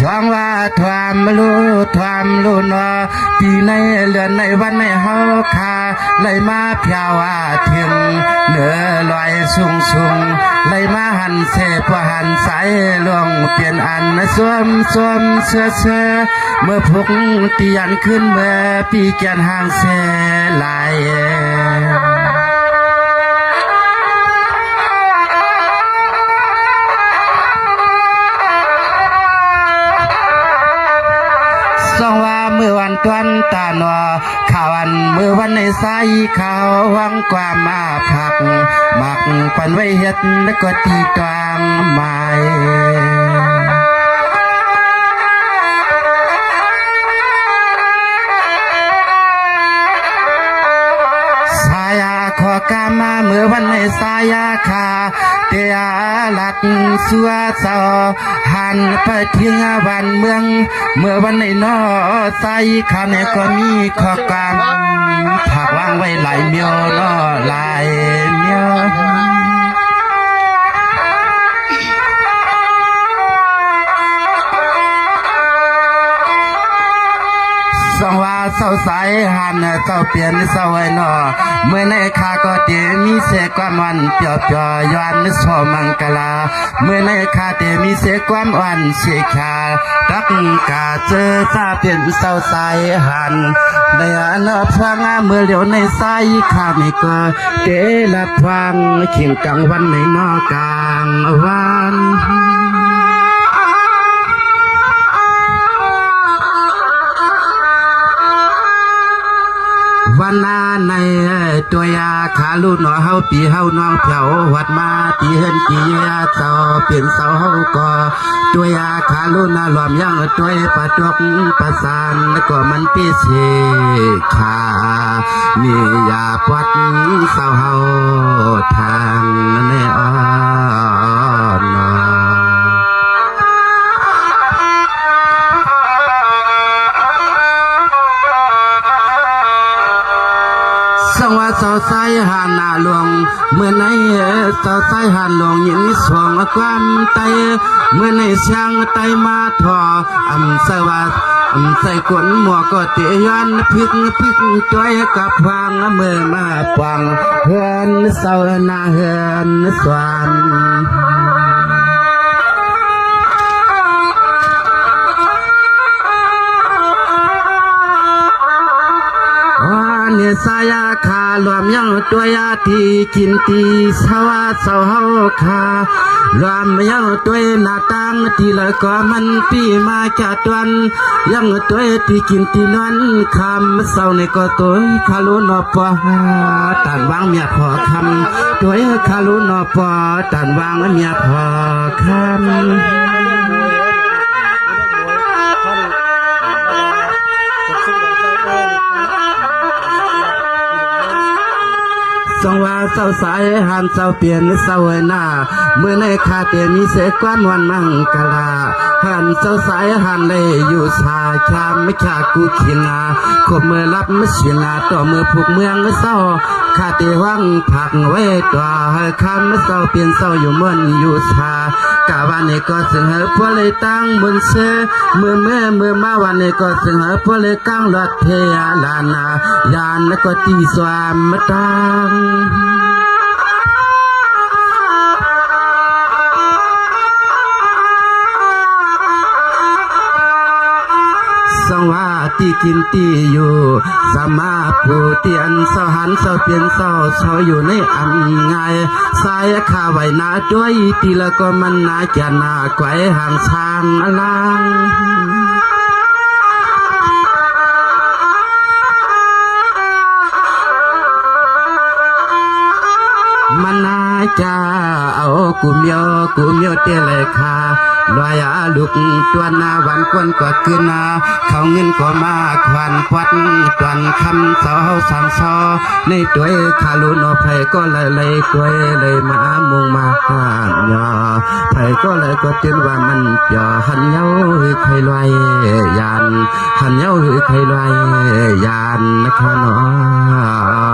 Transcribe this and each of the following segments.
ช่วงว่าความรู้นอปีในเลือนในวันในเฮาคาเลยมาเพียวว่าถึงเหนือลอยสูงเลยมาหันเสพหันใสลวงเปลี่ยนอันสวมเสื้อเมื่อพุกเตียนขึ้นเมื่อปีแกนห่างเสลายสองว่าเมื่อวันตวนตาหนอข่าวันเมื่อวันในสายข่าววังกว่ามาผักมักปันไว้เฮ็ดแล้วก็ตีตวางไม้สายาขอกามาเมื่อวันในสายาคาเตียลัดสัวเศร้าหันไปเที่ยงวันเมืองเมื่อวันในนอใส่คาเนี่ยก็มีขอกามผักวางไว้หลายเมียวนอหลายเมียวสองว่าเศร้าสายหันเศร้าเปลี่ยนเศร้าไว้นอเมื่อในคาก็เตมีเสกความวันเปียวย้อนสอมังกลาเมื่อในคาเตมีเสกความวันเสกาตักกาเจอซาเปลี่ยนเศร้าสายหันในอันฟังเมื่อเหลียวในสายคาไม่ก็เตละฟังเขียงกลางวันในนอกลางวันวันนาในตัวยาขาลูกหนอเฮาปีเฮาน้องเผาวัดมาตีเฮินตียาเสาเปลี่ยนเสาเฮาก็ตัวยาขาลูกนาหลอมยังตัวยปะจกประสานแล้วก็มันปีเสขามียาปวัดเสาเฮาทางในอ้อนสว่าเสาสายหันหน้าหลวงเมื่อในเสาสายหันหลวงยินสวงความไตเมื่อในช่างไตมาทอสว่าใส่ขนหมวกก็เตียนพิกจ้อยกับฟังเมื่อมาฟังเฮือนเสาหน้าเฮือนสวนสายาคารวมยังตัวยาที่กินตีสวาเสาเฮาคารวมยังตัวหน้าตังที่ละก็มันปีมาจากตวนยังตัวที่กินตีนวนคำเสาในก็ตัวคารุนอปอตันวางเมียพอคำตัวคารุนอปอตันวางเมียพอคำสองว่าเศร้าสายหันเศร้าเปลี่ยนเศร้าหน้าเมื่อในคาเตมีเสกวันวันมังกลาหันเศร้าสายหันเลยอยู่ชาชามไม่ขากูขีนาขบเมื่อรับไม่เสียงาต่อเมื่อผูกเมืองเศร้าคาเตวังผักไว้ตัวคำเศร้าเปลี่ยนเศร้าอยู่เหมือนอยู่ชากะวันนี้ก็สึงเหอพวเลยตั้งบนเสเมื่อมาวันนี้ก็สึงเหอพวเลยกั้งรถเทียลานายานแล้วก็ตีสวามมาตังสว่าตีกินตีอยู่สมาผู้เตียนเสาหันเสาเปลี่ยนเสาอยู่ในอันง่ายสายข้าไว้นาด้วยตีละก็มันนาแก่นาไกวห่างช้างลังมันนาจะเอากุมโยเตเลยค่ะลอยลุกตัวนาวันควนก็ขึ้นนาเขาเงินก็มาควันปัดตวนคำเสาสามซอในตัวคาลุนอไผก็เลยตัวเลยมามุงมาหานยอไผก็เลยก็เตือนว่ามันเปียหันเย้าใครลอยยานหันเย้าใครลอยยานนะคะเนาะ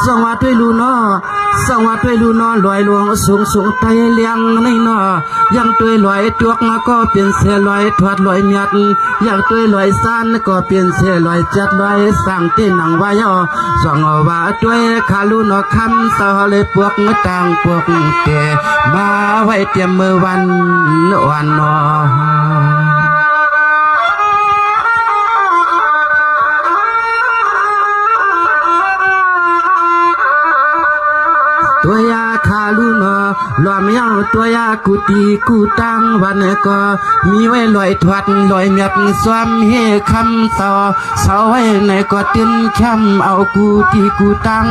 สวัสดีลูนอสวัสดีลูนอลอยหลวงสูงสูงไตเลี้ยงในนอยังตัวลอยตัวก็เปลี่ยนเสียลอยถอดลอยเมียดยังตัวลอยสั้นก็เปลี่ยนเสียลอยจัดลอยสั่งที่หนังวายอสองว่าตัวขาลูนอคำสอเลยพวกต่างพวกเตมาไว้เตรียมมือวันนอตัวยาคาลูนอลอมยังตัวยากุตีกูตังวันก็มีไว้ลอยถวัดลอยเมียดสวมเฮคำต่อเสาไว้ในก็ติ้นคำเอากูตีกูตัง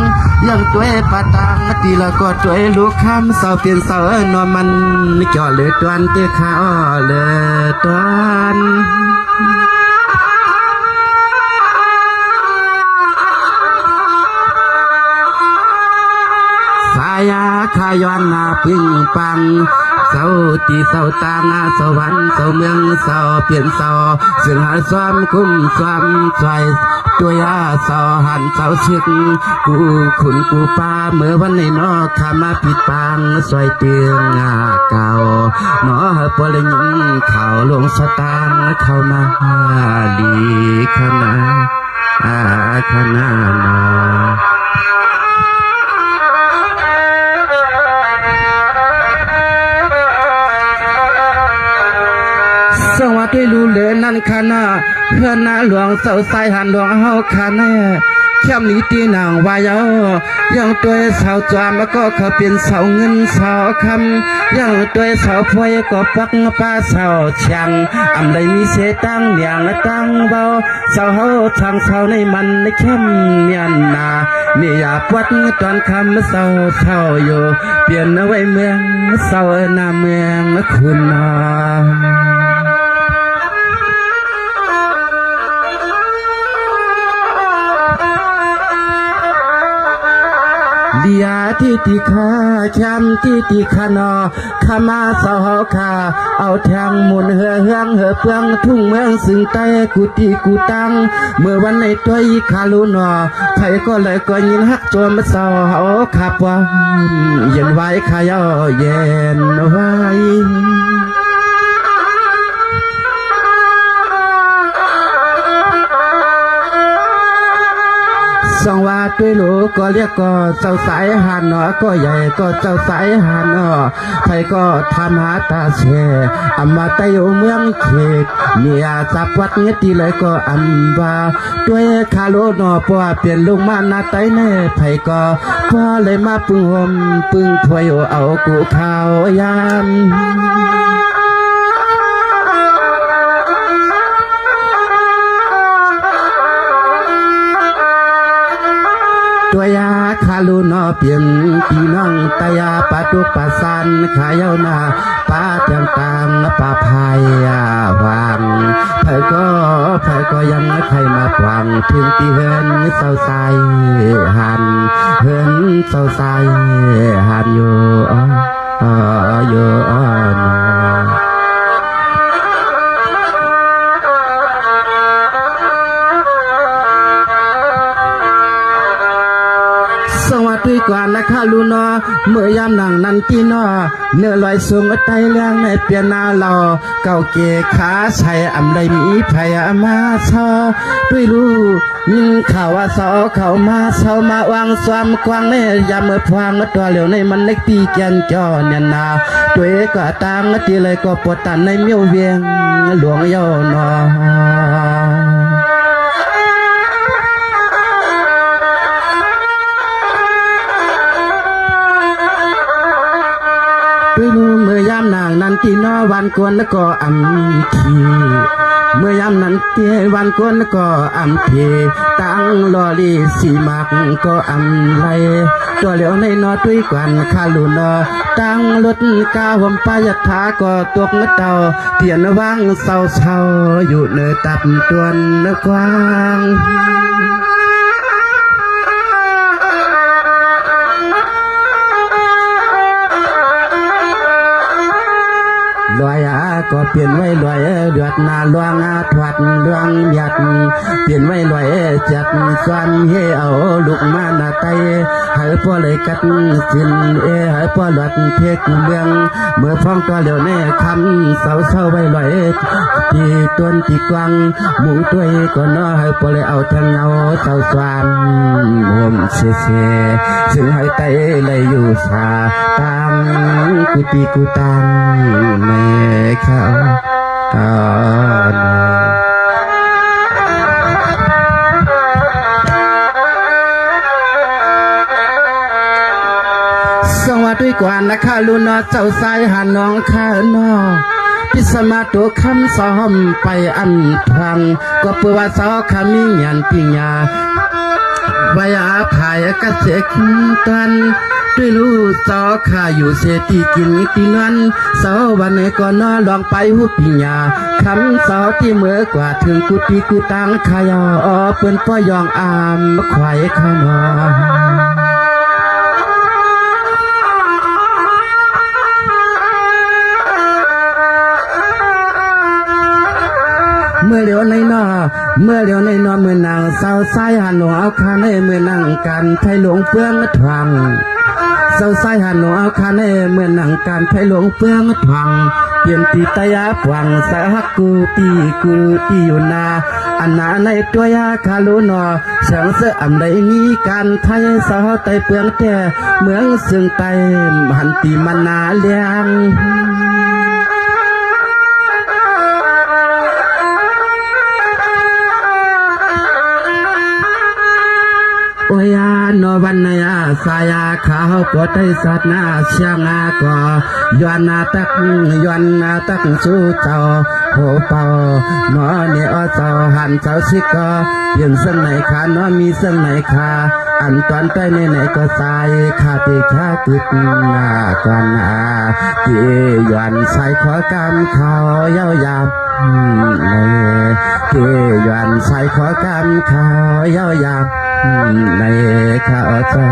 ยังตัวปะตังตีละก็ตัวลูกคำเสาเปลี่ยนเสานอมันจ่อเลยตวนเตะขาเลยตวนสายาขายอนนาปิงปังเสาตีเสาตางาสวรรค์เสาเมืองเสาเปลี่ยนเสาซึ่งหาความคุ้มความใจตัวยาเสาหันเสาเชือกกูขุนกูป้าเมื่อวันในนอขามาปิดปังสวยเตียงเก่านอปลยิงข่าวลงสตางเข้ามาดีขนาขนาดสวัสดีลูเลนั่นคณะเพื่อนนาหลวงเสาสายหันหลวงเฮาคณะเข้มนี้ตีนางวายยังตัวสาวจามก็เขาเป็นสาวเงินสาวคำยังตัวสาวพวยก็ปักป้าสาวช่างอำเลยมีเสตั้งอย่างตั้งเบาสาวเฮาทางสาวในมันในเข้มเมียนนาเมียปวดตอนคำสาวเท่าอยู่เปลี่ยนเอาไว้เมืองสาวนาเมืองคุณเลียที่ติขาแคมที่ติขานอขามาสาวขาเอาแทงมุนเฮือเฮืองเฮือเปืองทุ่งเมืองสึงใต้กูตีกูตังเมื่อวันในตัวอีคาลูนอไผก็เลยก็ยินฮักโจมสาวขับว่าเย็นไว้ขายเย็นไว้สองว่าด้วยลูกก็เรียกก็เจ้าสายหันก็ใหญ่ก็เจ้าสายหันใครก็ทำหาตาเชอำมาตอยู่เมืองเขตเมียจับวัดเงี้ยตีเลยก็อันว่าด้วยคาโลนอปัวเปลี่ยนลงมาหน้าไตเน่ใครก็พอเลยมาปึงหอมปึงถวยเอากูข้าวยามตัวยาคาลูนอเปลี่ยนพี่น้องตายาปาตุปาสันขายาวนาปาเตียงตางปาพายวางไผก็ยังไม่ใครมาปวังถึงที่เฮินเศร้าใสหันเฮินเศร้าใสหันอยู่นอสวัสดีกว่านะคะลูนอเมื่อยามหนังนันตีนอเนื้อลอยสูงไตเลี้ยงในเปียนาเราเก่าเกขาใช้อำไดมีไผมาซอด้วยรู้ยิงข่าวว่าสอเข้ามาเศร้ามาวางความกว้างในยามเมื่อพวางตัวเหลียวในมันเล็กตีแกนจอเนี่ยนาตัวก็ตามตีเลยก็ปวดตันในเมียวเวียงหลวงย่อนอเมื่อยามนางนั้นที่นอวันกวนแล้วก็อำทีเมื่อยามนั้นที่วันกวนแล้วก็อำทีตั้งลอลีสีมักก็อำไรตัวเหลียวในนอด้วยกวนคาลูนอตั้งรถกาหวมปายถาก็ตกเต่าเปลี่ยนว่างเศร้าอยู่เนื้อตับตัวนกว้างลอยค ก็เปลี่ยนไว้ลอยเดือดนาลวงถวัดลวงหยัดเปลี่ยนไว้ลอยจัดส่วนเฮเอาลูกมาหน้าไตให้พ่อเลยกัดสินให้พ่อหลอดเพกเมืองเมื่อฟ้องตัวเหลียวแน่คำเศร้าไว้ลอยที่ต้นที่กวางหมูตัวก็น้อให้พ่อเลยเอาทางเงาเศร้าสวานห่มเสียซึ่งให้ไตเลยอยู่สาตามกุฏิกุตังแม่เขาตาสวัสดีกว่านะคะลุนเจ้าสายหาน้องข้านอพิสมาตัวคำซ้อมไปอันทางก็เพื่อว่าสาวขามีเงียนปิญญาไว้อาภายกเสกตันด้วยรู้สาวขาอยู่เสตีกินตีนันสาววันไหนก็นอลองไปหุบปิญญาคำสาวที่เมื่อกว่าถึงกุฏิกุตังขายอเปิ้นป้อยองอามควายขนอเมื่อเลี้ยวในนอเมื่อนางสาวสายหันหนูเอาคาในเมื่อนั่งกันไทยหลวงเปื้องทวังสาวสายหันหนูเอาคาในเมื่อนั่งกันไทยหลวงเปื้องทวังเปลี่ยนตีตายาปวังสาหักกูตีอยู่นาอันนาในตัวยาคาลุนอเสียงเสืออำใดมีการไทยสาวไตเปื้องแก่เมืองซึ่งไตหันตีมันนาเลี้ยงโอยานวันนายาสายาขาวปวดใจสัตนาเชียงาก็ยวนนาตักสู้เจ้าโหเป่านอเนอเจ้าหันเจ้าชิกก็ยังเส้นไหนขานอมีเส้นไหนขาอันตอนใต้ไหนก็สายขาติขาติดหน้าก่อนที่ยวนใส่ขอกำเขาเย้ายามเลยที่ยวนใส่ขอกำเขาเย้ายามในข้าเจ้า